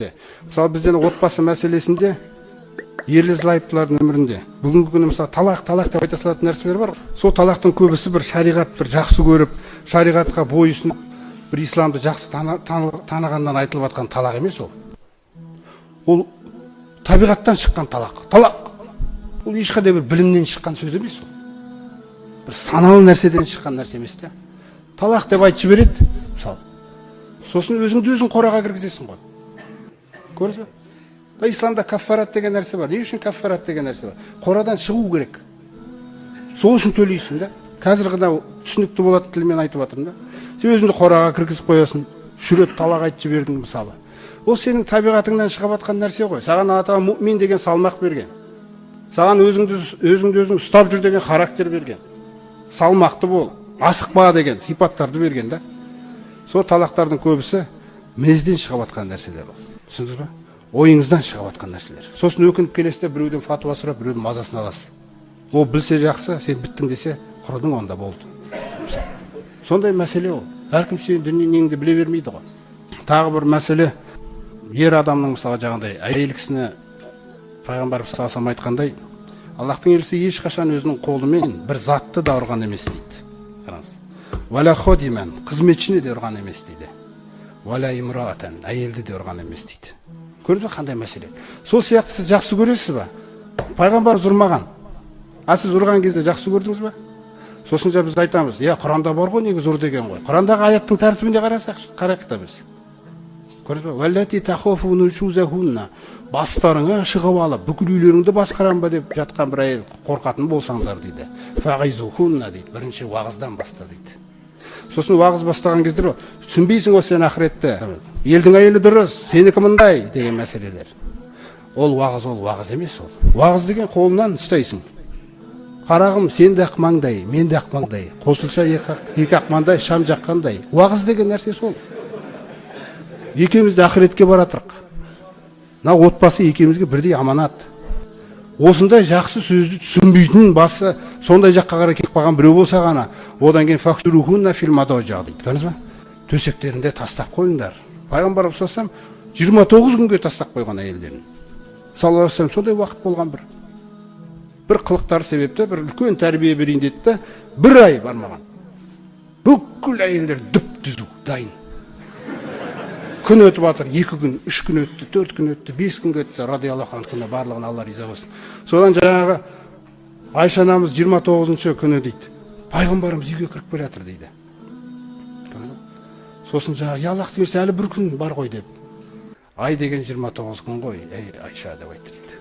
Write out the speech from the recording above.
Мысалы бізден отбасы мәселесінде ерлі зайыптылардың өмірінде бүгінгі күні мысалы талақ деп айта салатын нәрселер бар. Сол талақтың көбісі бір шариғат бір жақсы көріп, шариғатқа бойұсынып, бір исламды жақсы танығаннан айтылып жатқан талақ емес ол. Ол табиғаттан шыққан талақ. Талақ. Ол ешқандай бір білімнен шыққан сөз емес ол. Бір саналы нәрседен шыққан нәрсе емес те. Талақ деп айтып жібереді, мысалы. Сосын өзіңді қораға кіргізесің ғой. Көрдіңіз бе? Исламда каффарат деген нәрсе бар. Не үшін каффарат деген нәрсе бар? Қорадан шығу керек. Сол үшін төлейсің да. Қазір ғана түсінікті болады тілмен айтып жатырмын да. Сен өзіңді қораға кіргізіп қоясың. Жүріп талақ айтып жібердің мысалы. Ол сенің табиғатыңнан шығып жатқан нәрсе ғой. Саған Алла Тағала муъмин деген салмақ берген. Саған өзің ұстап жүр деген характер берген. Салмақты бол, асықпа деген сипаттарды берген да. Сол талақтардың көбісі мінезден шығып жатқан нәрселер ол. Түсіндіңіз ба? Ойыңыздан шығып жатқан нәрселер. Сосын өкініп келесіде біреуден фатуа сұрап, біреудің мазасын аласыз. Ол білсе жақсы, сен біттің десе, құрыдың онда болды. Сондай мәселе ол. Әркім сенің дүниеңді біле бермейді ғой. Тағы бір мәселе, ер адамның мысалы жаңағыдай әйел кісіні пайғамбар саллаллаху айтқандай, Аллахтың елшісі ешқашан өзінің қолымен бір затты да ұрған емес дейді. Қараңыз. Вала ходиман, қызметшіні де ұрған емес дейді. Вала имраатан, әйелді де ұрған емес дейді. Көрдіңіз бе қандай мәселе? Сол сияқты сіз жақсы көресіз ба? Пайғамбар ұрмаған. Сіз ұрған кезде жақсы көрдіңіз ба? Сосын біз айтамыз, Құранда бар ғой негізі ұр деген ғой. Құрандағы аяттың тәртібіне қарайық та біз. Көрдіңіз бе? Валлати тахофуна нушузахунна. Бастарыңа шығып алып, бүкіл үйлеріңді басқарам ба деп жатқан бір әйел қорқатын болсаңдар дейді. Фағизухунна дейді. Бірінші уағыздан баста дейді. Сосын уағыз бастаған кезде түсінбейсің ғой сен ақыретті. Елдің әйелі дұрыс, сенікі мындай деген мәселелер. Ол уағыз емес ол. Уағыз деген қолынан ұстайсың. Қарағым, сен де ақмаңдай, мен де ақмаңдай, қосылша екі ақмаңдай, шам жаққандай. Уағыз деген нәрсе сол. Екеуміз де ақыретке баратырық. Мына отбасы екеумізге бірдей аманат. Осындай жақсы сөзді түсінбейтін басы сондай жаққа қарай кетіп қалған біреу болса ғана, одан кейін фахшурухунна фил мадажа дейді. Көрдіңіз ба? Төсектерінде тастап қойыңдар. Пайғамбар саллаллаху 29 күнге тастап қойған әйелдерін. Саллаллаху сондай уақыт болған бір қылықтар себепті бір үлкен тәрбие берейін деді де, бір ай бармаған. Бүкіл әйелдер дүп-түзу дайын. Күн өтіп жатыр, 2 күн, 3 күн өтті, 4 күн өтті, 5 күн өтті, радиаллаху анху барлығына Алла риза болсын. Содан жаңағы Айша анамыз 29-шы күні дейді, пайғамбарымыз үйге кіріп келе жатыр дейді. Сосын жаңағы Аллахтың елшісі әлі бір күн бар ғой деп. Ай деген 29 күн ғой, Айша деп айтты дейді.